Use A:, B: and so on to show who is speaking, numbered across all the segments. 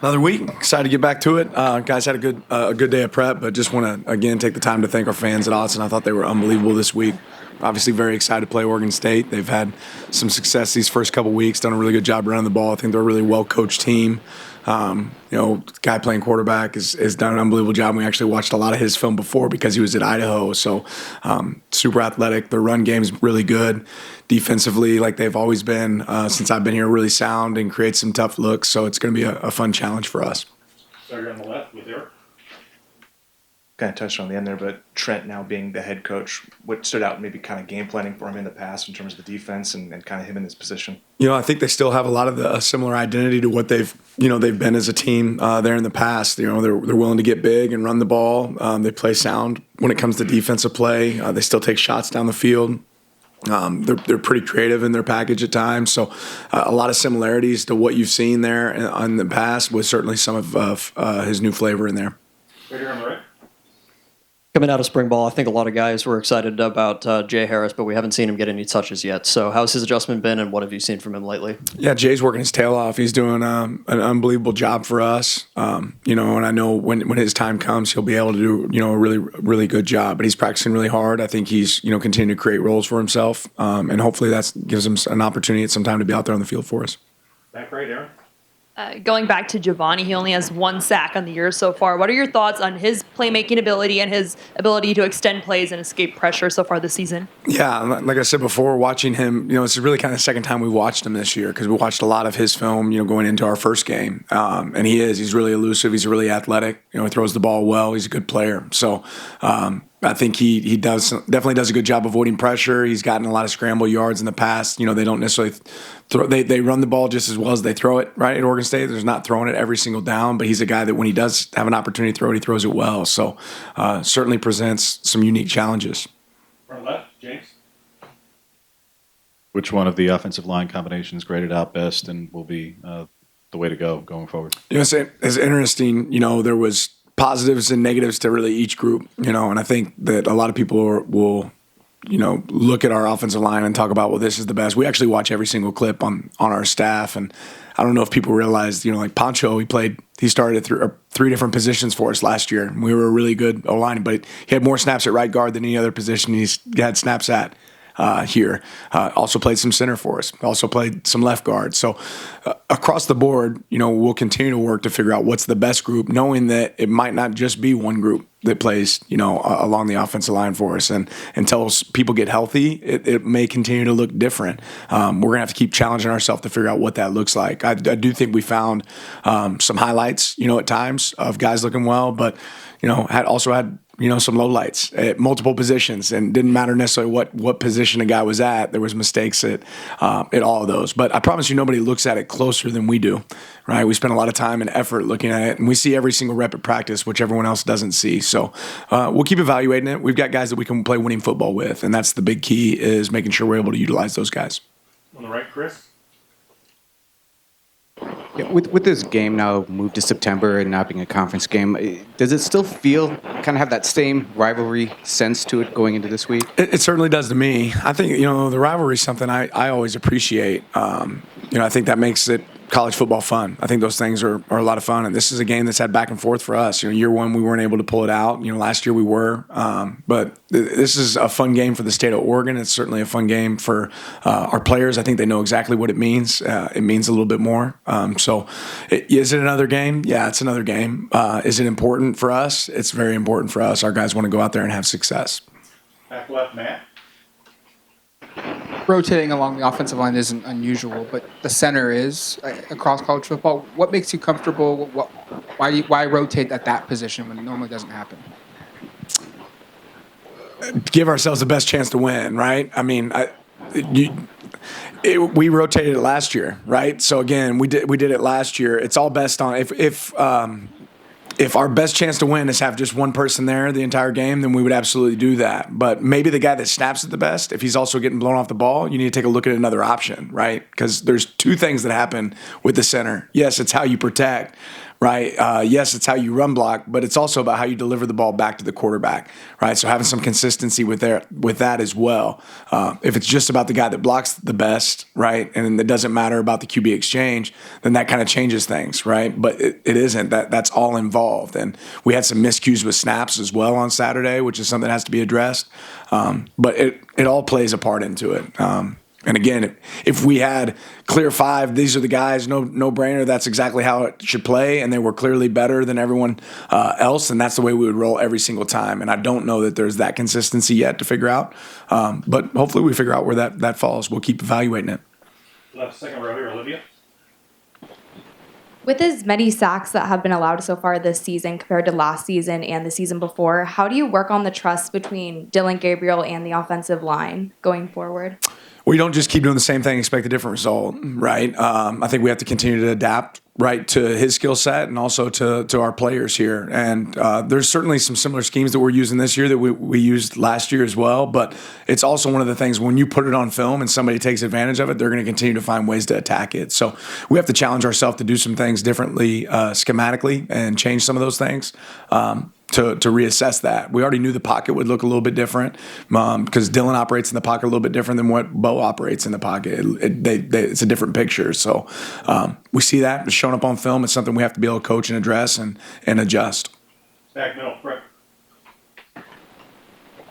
A: Another week. Excited to get back to it. Guys had a good day of prep, but just want to, again, take the time to thank our fans at Autzen. I thought they were unbelievable this week. Obviously very excited to play Oregon State. They've had some success these first couple weeks, done a really good job running the ball. I think they're a really well-coached team. Guy playing quarterback has done an unbelievable job. We actually watched a lot of his film before because he was at Idaho. So super athletic. Their run game's really good. Defensively, like they've always been since I've been here, really sound and create some tough looks. So it's going to be a fun challenge for us.
B: Starter on the left with Eric.
C: Kind of touched on the end there, but Trent now being the head coach, what stood out maybe kind of game planning for him in the past in terms of the defense and kind of him in his position?
A: I think they still have a lot of a similar identity to what they've been as a team there in the past. They're willing to get big and run the ball. They play sound when it comes to defensive play. They still take shots down the field. They're pretty creative in their package at times. So a lot of similarities to what you've seen there in the past with certainly some of his new flavor in there.
B: Right here on the right.
D: Coming out of spring ball, I think a lot of guys were excited about Jay Harris, but we haven't seen him get any touches yet. So how's his adjustment been, and what have you seen from him lately?
A: Yeah, Jay's working his tail off. He's doing an unbelievable job for us. And I know when his time comes, he'll be able to do a really, really good job. But he's practicing really hard. I think he's continuing to create roles for himself, and hopefully that gives him an opportunity at some time to be out there on the field for us.
B: Back right, Aaron.
E: Going back to Giovanni, he only has 1 sack on the year so far. What are your thoughts on his playmaking ability and his ability to extend plays and escape pressure so far this season?
A: Yeah, like I said before, watching him, it's really kind of the second time we watched him this year because we watched a lot of his film, going into our first game. And he's really elusive. He's really athletic. He throws the ball well. He's a good player. So I think he definitely does a good job avoiding pressure. He's gotten a lot of scramble yards in the past. They don't necessarily they run the ball just as well as they throw it, right? At Oregon State, there's not throwing it every single down, but he's a guy that when he does have an opportunity to throw it, he throws it well. So certainly presents some unique challenges.
B: Front left, James.
F: Which one of the offensive line combinations graded out best and will be the way to go going forward?
A: It's interesting. There was positives and negatives to really each group, and I think that a lot of people will look at our offensive line and talk about, well, this is the best. We actually watch every single clip on our staff, and I don't know if people realize, like Pancho, he started at three different positions for us last year. We were a really good O-line, but he had more snaps at right guard than any other position he's had snaps at here. Also played some center for us. Also played some left guard. So across the board, we'll continue to work to figure out what's the best group, knowing that it might not just be one group that plays, along the offensive line for us. And until people get healthy, it may continue to look different. We're going to have to keep challenging ourselves to figure out what that looks like. I do think we found some highlights, at times of guys looking well, but, had some lowlights at multiple positions, and didn't matter necessarily what position a guy was at. There was mistakes at all of those. But I promise you, nobody looks at it closer than we do, right? We spend a lot of time and effort looking at it, and we see every single rep at practice, which everyone else doesn't see. So we'll keep evaluating it. We've got guys that we can play winning football with, and that's the big key, is making sure we're able to utilize those guys.
B: On the right, Chris.
G: Yeah, with this game now moved to September and not being a conference game, does it still feel kind of have that same rivalry sense to it going into this week?
A: It certainly does to me. I think, the rivalry is something I always appreciate. I think that makes it college football fun. I think those things are a lot of fun, and this is a game that's had back and forth for us. Year one we weren't able to pull it out. Last year we were, but this is a fun game for the state of Oregon. It's certainly a fun game for our players. I think they know exactly what it means. It means a little bit more. Is it another game? Yeah, it's another game. Is it important for us? It's very important for us. Our guys want to go out there and have success.
B: Back left, Matt.
H: Rotating along the offensive line isn't unusual, but the center is across college football. What makes you comfortable? Why rotate at that position when it normally doesn't happen?
A: Give ourselves the best chance to win, right? I mean, we rotated it last year, right? So again, we did it last year. It's all best on if our best chance to win is have just one person there the entire game, then we would absolutely do that. But maybe the guy that snaps it the best, if he's also getting blown off the ball, you need to take a look at another option, right? Because there's two things that happen with the center. Yes, it's how you protect, right? Yes, it's how you run block, but it's also about how you deliver the ball back to the quarterback, right? So having some consistency with that as well. If it's just about the guy that blocks the best, right, and it doesn't matter about the QB exchange, then that kind of changes things, right? But it isn't. That's all involved. And we had some miscues with snaps as well on Saturday, which is something that has to be addressed. But it all plays a part into it. And again, if we had clear 5, these are the guys, no brainer, that's exactly how it should play, and they were clearly better than everyone else, and that's the way we would roll every single time. And I don't know that there's that consistency yet to figure out, but hopefully we figure out where that falls. We'll keep evaluating it.
B: Left second row here, Olivia.
I: With as many sacks that have been allowed so far this season compared to last season and the season before, how do you work on the trust between Dylan Gabriel and the offensive line going forward?
A: We don't just keep doing the same thing, expect a different result, right? I think we have to continue to adapt, right, to his skill set and also to our players here. And there's certainly some similar schemes that we're using this year that we used last year as well. But it's also one of the things when you put it on film and somebody takes advantage of it, they're going to continue to find ways to attack it. So we have to challenge ourselves to do some things differently schematically and change some of those things. To reassess that. We already knew the pocket would look a little bit different because Dylan operates in the pocket a little bit different than what Bo operates in the pocket. It's a different picture. So we see that. It's showing up on film. It's something we have to be able to coach and address and adjust.
B: Back middle, Brett.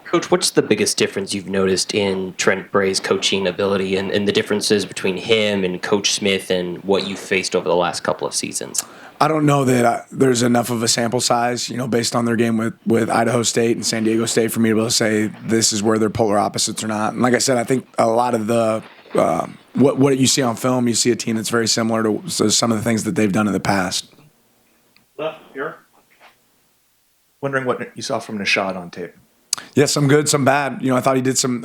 J: Coach, what's the biggest difference you've noticed in Trent Bray's coaching ability and the differences between him and Coach Smith and what you've faced over the last couple of seasons?
A: I don't know that there's enough of a sample size, based on their game with Idaho State and San Diego State for me to be able to say this is where they're polar opposites or not. And like I said, I think a lot of the what you see on film, you see a team that's very similar to some of the things that they've done in the past.
B: Left here.
C: Wondering what you saw from Nishad on tape.
A: Yeah, some good, some bad. I thought he did some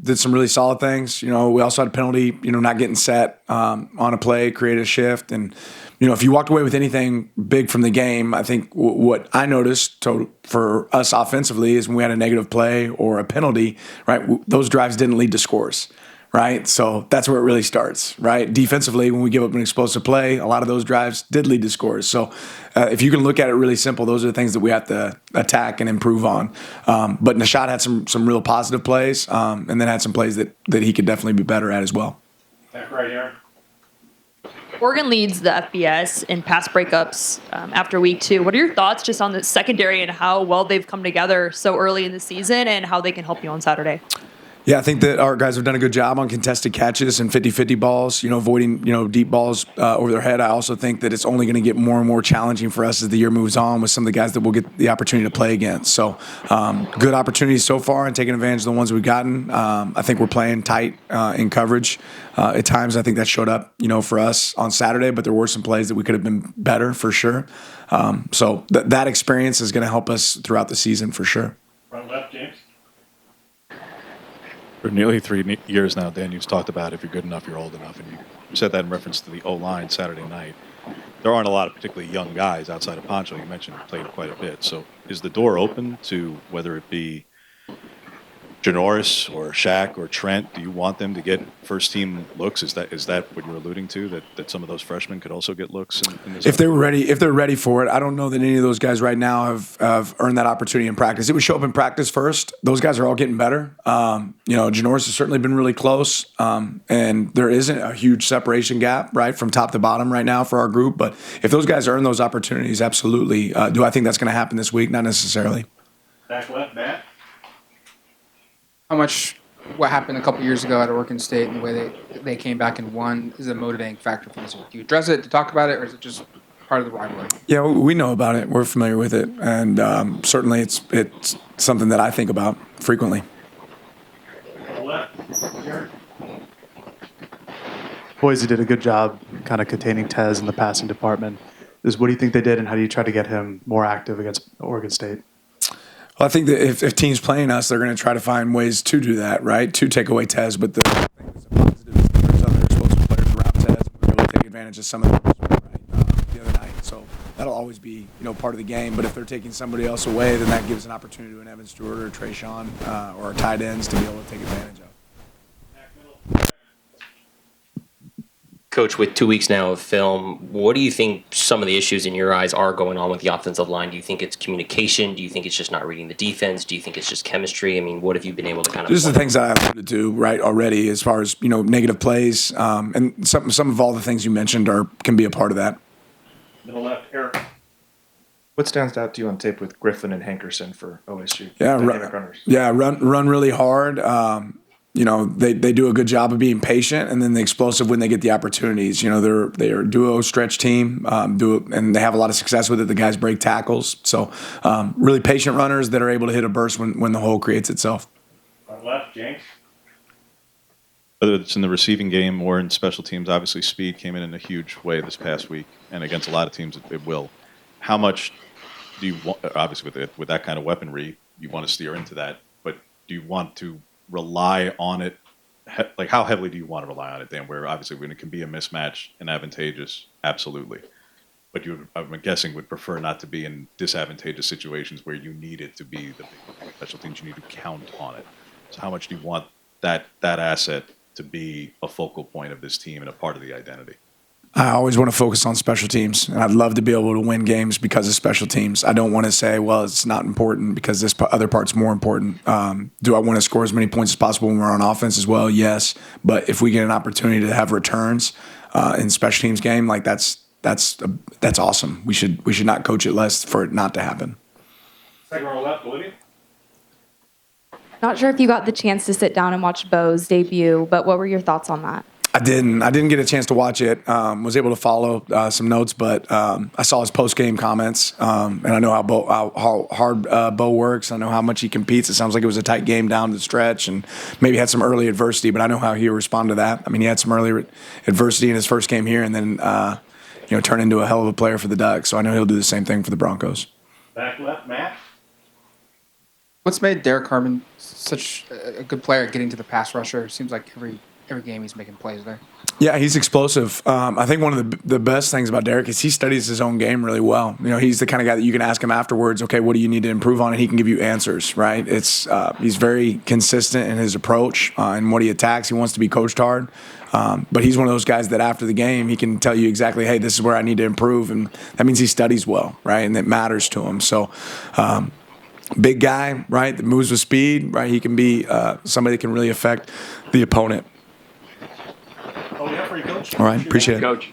A: really solid things. We also had a penalty, not getting set on a play, created a shift. And, if you walked away with anything big from the game, I think what I noticed for us offensively is when we had a negative play or a penalty, right, those drives didn't lead to scores. Right, so that's where it really starts. Right, defensively, when we give up an explosive play, a lot of those drives did lead to scores. So, if you can look at it really simple, those are the things that we have to attack and improve on. But Nishad had some real positive plays, and then had some plays that he could definitely be better at as well.
B: Back right, Aaron.
E: Oregon leads the FBS in pass breakups after week 2. What are your thoughts just on the secondary and how well they've come together so early in the season and how they can help you on Saturday?
A: Yeah, I think that our guys have done a good job on contested catches and 50-50 balls, avoiding, deep balls over their head. I also think that it's only going to get more and more challenging for us as the year moves on with some of the guys that we'll get the opportunity to play against. So good opportunities so far and taking advantage of the ones we've gotten. I think we're playing tight in coverage. At times, I think that showed up, for us on Saturday, but there were some plays that we could have been better for sure. So that experience is going to help us throughout the season for sure.
B: Front left, James.
F: For nearly 3 years now, Dan, you've talked about if you're good enough, you're old enough, and you said that in reference to the O-line Saturday night. There aren't a lot of particularly young guys outside of Poncho. You mentioned he played quite a bit. So is the door open to whether it be Janoris or Shaq or Trent? Do you want them to get first-team looks? Is that what you're alluding to, that some of those freshmen could also get looks in this?
A: If they're ready for it, I don't know that any of those guys right now have earned that opportunity in practice. It would show up in practice first. Those guys are all getting better. Janoris has certainly been really close, and there isn't a huge separation gap, right, from top to bottom right now for our group. But if those guys earn those opportunities, absolutely. Do I think that's going to happen this week? Not necessarily.
B: Back left, Matt.
H: What happened a couple years ago at Oregon State and the way they came back and won is a motivating factor for this week. Do you address it to talk about it, or is it just part of the rivalry?
A: Yeah, we know about it. We're familiar with it, and certainly it's something that I think about frequently.
B: Left, Jared.
K: Boise did a good job kind of containing Tez in the passing department. What do you think they did, and how do you try to get him more active against Oregon State?
A: Well, I think that if teams playing us, they're going to try to find ways to do that, right? To take away Tez, but the thing that's a positive is that there's other explosive players around Tez, and we're able to take advantage of some of those the other night. So that'll always be part of the game. But if they're taking somebody else away, then that gives an opportunity to an Evan Stewart or Trayshawn or our tight ends to be able to take advantage of.
J: Coach, with 2 weeks now of film, what do you think some of the issues in your eyes are going on with the offensive line? Do you think it's communication? Do you think it's just not reading the defense? Do you think it's just chemistry? I mean, what have you been able to kind of?
A: Just the things that I alluded to right already, as far as negative plays, and some of all the things you mentioned can be a part of that.
B: Middle left, Eric.
C: What stands out to you on tape with Griffin and Hankerson for OSU?
A: Yeah,
C: Dynamic runners.
A: run really hard. They do a good job of being patient, and then the explosive when they get the opportunities. They're a duo stretch team, and they have a lot of success with it. The guys break tackles, so really patient runners that are able to hit a burst when the hole creates itself.
B: Front left, James.
F: Whether it's in the receiving game or in special teams, obviously speed came in a huge way this past week, and against a lot of teams it will. How much do you want? Obviously, with that kind of weaponry, you want to steer into that, but do you want to rely on it? Like, how heavily do you want to rely on it, Dan? Where obviously when it can be a mismatch and advantageous, absolutely. But you, I'm guessing, would prefer not to be in disadvantageous situations where you need it to be the big special teams. You need to count on it. So how much do you want that asset to be a focal point of this team and a part of the identity?
A: I always want to focus on special teams, and I'd love to be able to win games because of special teams. I don't want to say, well, it's not important because this other part's more important. Do I want to score as many points as possible when we're on offense as well? Yes, but if we get an opportunity to have returns in special teams game, like that's awesome. We should not coach it less for it not to happen.
B: Second row left, Olivia.
I: Not sure if you got the chance to sit down and watch Bo's debut, but what were your thoughts on that?
A: I didn't get a chance to watch it. Was able to follow some notes, but I saw his post game comments, and I know how hard Bo works. I know how much he competes. It sounds like it was a tight game down the stretch, and maybe had some early adversity. But I know how he responded to that. I mean, he had some early adversity in his first game here, and then turned into a hell of a player for the Ducks. So I know he'll do the same thing for the Broncos.
B: Back left, Matt.
H: What's made Derrick Harmon such a good player at getting to the pass rusher? It seems like every game he's making plays there.
A: Yeah, he's explosive. I think one of the best things about Derrick is he studies his own game really well. He's the kind of guy that you can ask him afterwards, okay, what do you need to improve on? And he can give you answers, right? He's very consistent in his approach and what he attacks. He wants to be coached hard. But he's one of those guys that after the game, he can tell you exactly, hey, this is where I need to improve. And that means he studies well, right? And it matters to him. So, big guy, right, that moves with speed, right? He can be somebody that can really affect the opponent.
B: Oh, yeah, for you, Coach.
A: All right, appreciate it.
L: Coach.